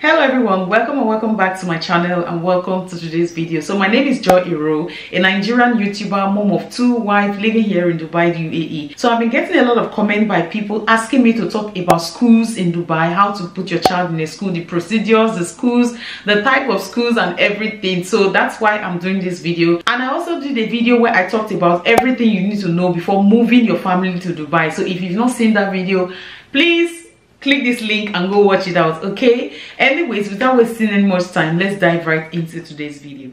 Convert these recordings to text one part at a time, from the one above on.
Hello everyone, welcome and welcome back to my channel and welcome to today's video. So my name is ERO, a Nigerian YouTuber, mom of two, wife, living here in Dubai, UAE. So I've been getting a lot of comments by people asking me to talk about schools in Dubai, how to put your child in a school, the procedures, the schools, the type of schools and everything. So that's why I'm doing this video. And I also did a video where I talked about everything you need to know before moving your family to Dubai. So if you've not seen that video, please click this link and go watch it out, okay? Anyways, without wasting any much time, let's dive right into today's video.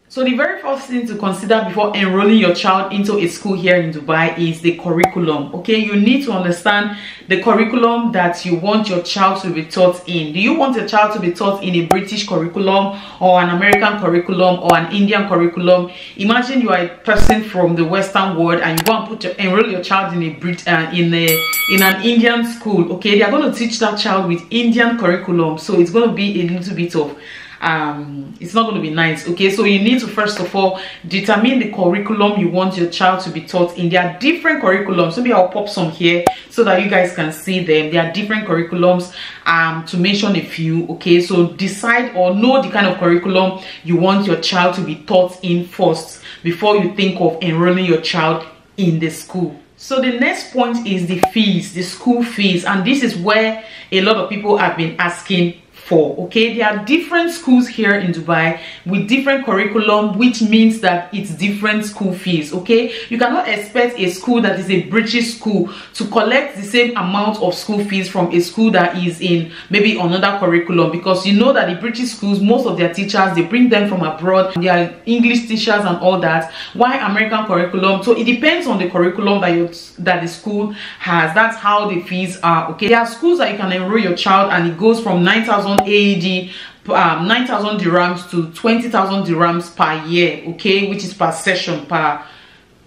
So the very first thing to consider before enrolling your child into a school here in Dubai is the curriculum, okay? You need to understand the curriculum that you want your child to be taught in. Do you want your child to be taught in a British curriculum or an American curriculum or an Indian curriculum? Imagine you are a person from the Western world and you want to enroll your child in an Indian school, okay? They are going to teach that child with Indian curriculum, so it's going to be a little bit of it's not going to be nice, okay? So you need to first of all determine the curriculum you want your child to be taught in. There are different curriculums. Maybe I'll pop some here so that you guys can see them. There are different curriculums, to mention a few, okay? So decide or know the kind of curriculum you want your child to be taught in first before you think of enrolling your child in the school. So the next point is the fees, the school fees, and this is where a lot of people have been asking for, okay? There are different schools here in Dubai with different curriculum, which means that it's different school fees, okay? You cannot expect a school that is a British school to collect the same amount of school fees from a school that is in maybe another curriculum, because you know that the British schools, most of their teachers, they bring them from abroad. They are English teachers and all that. Why American curriculum? So it depends on the curriculum that the school has. That's how the fees are, okay? There are schools that you can enroll your child and it goes from 9,000 AED, 9,000 dirhams to 20,000 dirhams per year, okay, which is per session,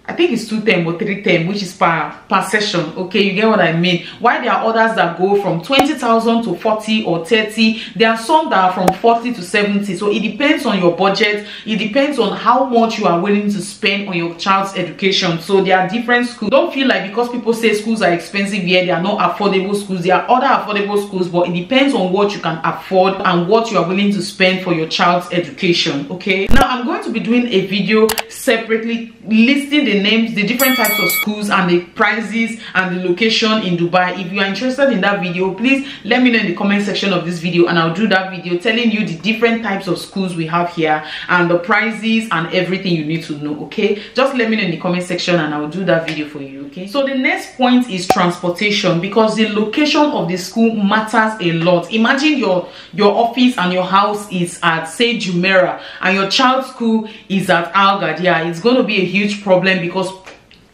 I think it's 2 term or 3 term, which is per session, okay? You get what I mean? Why there are others that go from 20,000 to 40 or 30. There are some that are from 40 to 70. So it depends on your budget. It depends on how much you are willing to spend on your child's education. So there are different schools. Don't feel like because people say schools are expensive here, they are not affordable schools. There are other affordable schools, but it depends on what you can afford and what you are willing to spend for your child's education, okay? Now I'm going to be doing a video separately listing the names, the different types of schools and the prices and the location in Dubai. If you are interested in that video, please let me know in the comment section of this video and I'll do that video telling you the different types of schools we have here and the prices and everything you need to know, okay? Just let me know in the comment section and I'll do that video for you, okay? So the next point is transportation, because the location of the school matters a lot. Imagine your office and your house is at, say, Jumeirah, and your child's school is at Al Gadia. It's going to be a huge problem, because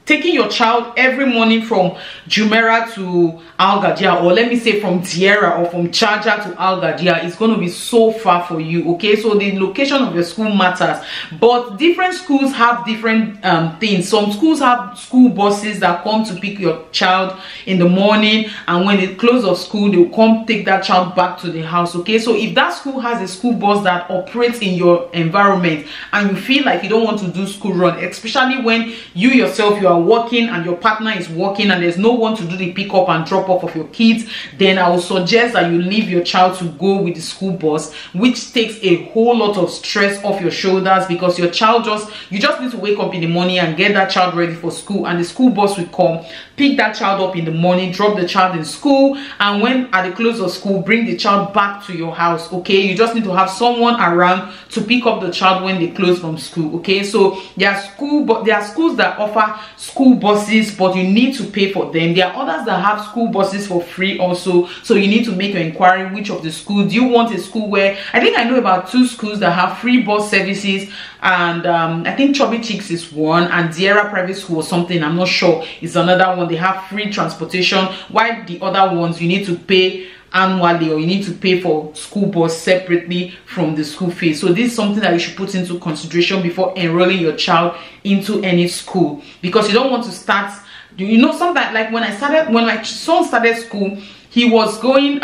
taking your child every morning from Jumeirah to Al Gadia, or let me say from Tierra or from Charger to Al Gadia, is going to be so far for you, okay? So the location of your school matters, but different schools have different things. Some schools have school buses that come to pick your child in the morning, and when they close of school, they'll come take that child back to the house, okay? So if that school has a school bus that operates in your environment and you feel like you don't want to do school run, especially when you yourself, you are working and your partner is working and there's no one to do the pick up and drop off of your kids, then I would suggest that you leave your child to go with the school bus, which takes a whole lot of stress off your shoulders, because your child you just need to wake up in the morning and get that child ready for school, and the school bus will come, pick that child up in the morning, drop the child in school, and when at the close of school, bring the child back to your house, okay? You just need to have someone around to pick up the child when they close from school, okay? So there are schools that offer school buses, but you need to pay for them. There are others that have school buses for free also, so you need to make your inquiry which of the schools. Do you want a school where, I think I know about 2 schools that have free bus services, and I think Chubby Chicks is one, and Sierra Private School or something, I'm not sure, is another one. They have free transportation, while the other ones you need to pay annually, or you need to pay for school bus separately from the school fee. So this is something that you should put into consideration before enrolling your child into any school, because you don't want to start, you know, sometimes, like when my son started school, he was going,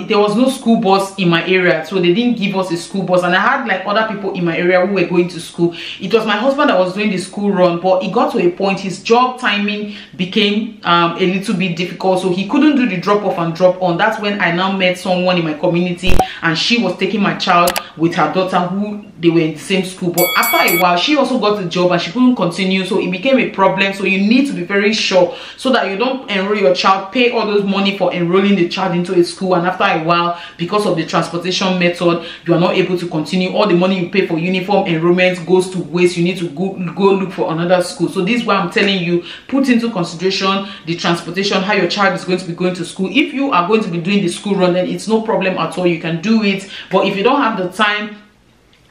there was no school bus in my area, so they didn't give us a school bus, and I had like other people in my area who were going to school. It was my husband that was doing the school run, but it got to a point his job timing became a little bit difficult, so he couldn't do the drop off and drop on. That's when I now met someone in my community, and she was taking my child with her daughter, who they were in the same school. But after a while, she also got a job and she couldn't continue, so it became a problem. So you need to be very sure so that you don't enroll your child, pay all those money for enrolling the child into a school, and after a while, because of the transportation method, you are not able to continue. All the money you pay for uniform enrollment goes to waste. You need to go look for another school. So this is why I'm telling you, put into consideration the transportation, how your child is going to be going to school. If you are going to be doing the school run, then it's no problem at all, you can do it. But if you don't have the time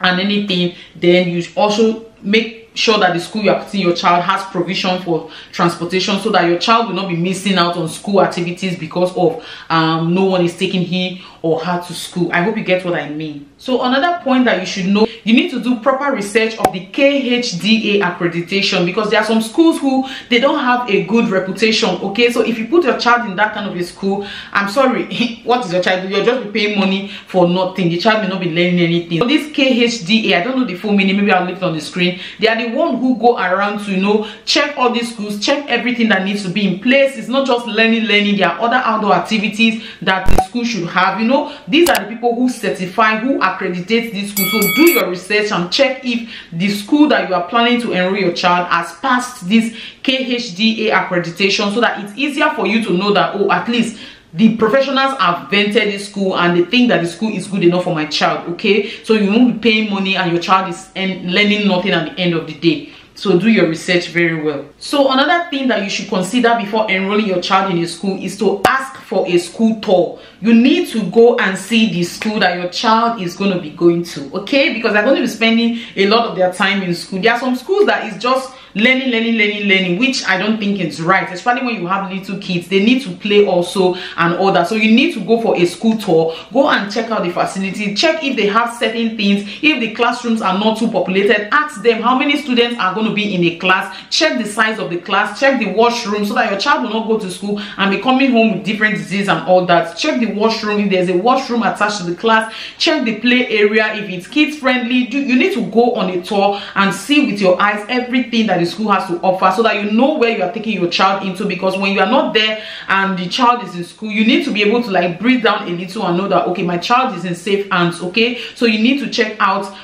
and anything, then you also make sure that the school you are putting your child has provision for transportation, so that your child will not be missing out on school activities because of no one is taking he or her to school. I hope you get what I mean. So another point that you should know, you need to do proper research of the KHDA accreditation, because there are some schools who they don't have a good reputation. Okay, so if you put your child in that kind of a school, I'm sorry, what is your child? You're just be paying money for nothing. The child may not be learning anything. So this KHDA, I don't know the full meaning, maybe I'll leave it on the screen. They are the one who go around to, you know, check all these schools, check everything that needs to be in place. It's not just learning. There are other outdoor activities that the school should have. You know, these are the people who certify, who accreditate this school. So do your research and check if the school that you are planning to enroll your child has passed this KHDA accreditation, so that it's easier for you to know that, oh, at least the professionals have vented this school and they think that the school is good enough for my child. Okay, so you won't be paying money and your child is learning nothing at the end of the day. So do your research very well. So another thing that you should consider before enrolling your child in a school is to ask for a school tour. You need to go and see the school that your child is going to be going to, okay? Because they're going to be spending a lot of their time in school. There are some schools that is just learning, which I don't think is right, especially when you have little kids. They need to play also and all that. So you need to go for a school tour, go and check out the facility, check if they have certain things. If the classrooms are not too populated, ask them how many students are going to be in a class, check the size of the class, check the washroom, so that your child will not go to school and be coming home with different disease and all that. Check the washroom, if there's a washroom attached to the class, check the play area, if it's kids friendly. You need to go on a tour and see with your eyes everything that the school has to offer, so that you know where you are taking your child into. Because when you are not there and the child is in school, you need to be able to like breathe down a little and know that, okay, my child is in safe hands. Okay, so you need to check out,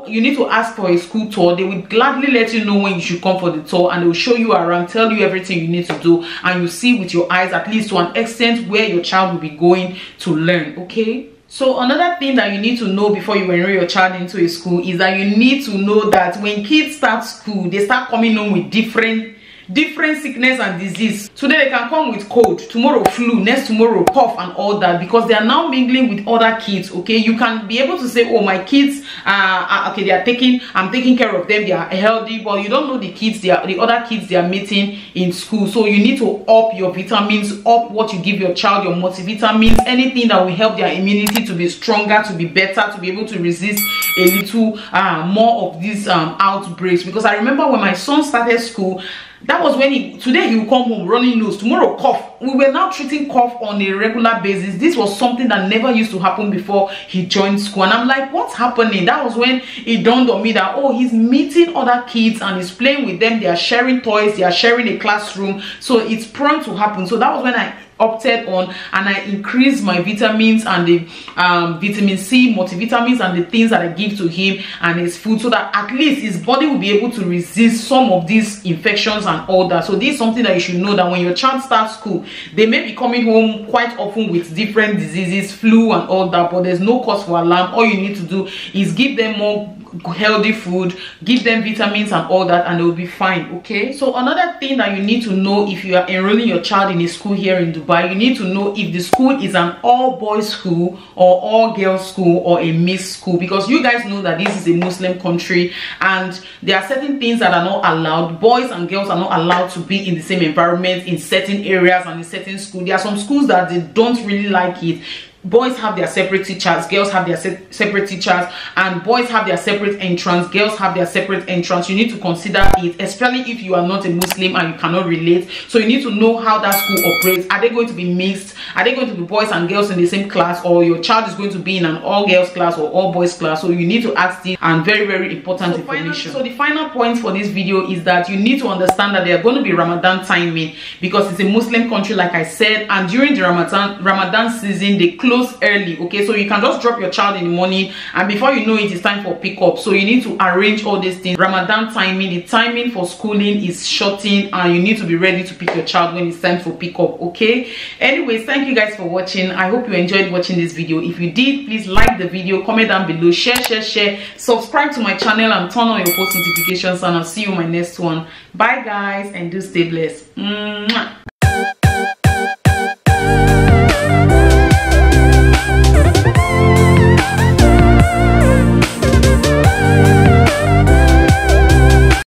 you need to ask for a school tour. They will gladly let you know when you should come for the tour, and they will show you around, tell you everything you need to do, and you see with your eyes, at least to an extent, where your child will be going to learn. Okay, so another thing that you need to know before you enroll your child into a school is that you need to know that when kids start school, they start coming home with different sickness and disease. Today they can come with cold, tomorrow flu, next tomorrow cough and all that, because they are now mingling with other kids. Okay, you can be able to say, oh, my kids okay, I'm taking care of them, they are healthy, but you don't know the kids, the other kids they are meeting in school. So you need to up your vitamins, up what you give your child, your multivitamins, anything that will help their immunity to be stronger, to be better, to be able to resist a little more of these outbreaks. Because I remember when my son started school, that was when today he will come home running nose, tomorrow cough. We were now treating cough on a regular basis. This was something that never used to happen before he joined school, and I'm like, what's happening? That was when it dawned on me that, oh, he's meeting other kids and he's playing with them. They are sharing toys, they are sharing a classroom, so it's prone to happen. So that was when I opted on, and I increased my vitamins and the vitamin C, multivitamins, and the things that I give to him and his food, so that at least his body will be able to resist some of these infections and all that. So this is something that you should know, that when your child starts school, they may be coming home quite often with different diseases, flu and all that, but there's no cause for alarm. All you need to do is give them more healthy food, give them vitamins and all that, and they will be fine. Okay, so another thing that you need to know if you are enrolling your child in a school here in Dubai, you need to know if the school is an all boys school or all girls school or a mixed school, because you guys know that this is a Muslim country and there are certain things that are not allowed. Boys and girls are not allowed to be in the same environment in certain areas and in certain schools. There are some schools that they don't really like it. boys have their separate teachers, girls have their separate teachers, and boys have their separate entrance, girls have their separate entrance. You need to consider it, especially if you are not a Muslim and you cannot relate. So you need to know how that school operates. Are they going to be mixed? Are they going to be boys and girls in the same class, or your child is going to be in an all girls class or all boys class? So you need to ask this, and very, very important information. So the final point for this video is that you need to understand that there are going to be Ramadan timing, because it's a Muslim country, like I said, and during the Ramadan season they close early. Okay, so you can just drop your child in the morning and before you know it, it's time for pickup. So you need to arrange all these things. Ramadan timing, the timing for schooling is shortened, and you need to be ready to pick your child when it's time for pickup. Okay, anyways, thank you guys for watching. I hope you enjoyed watching this video. If you did, please like the video, comment down below, share, subscribe to my channel, and turn on your post notifications, and I'll see you in my next one. Bye guys, and do stay blessed. Mwah.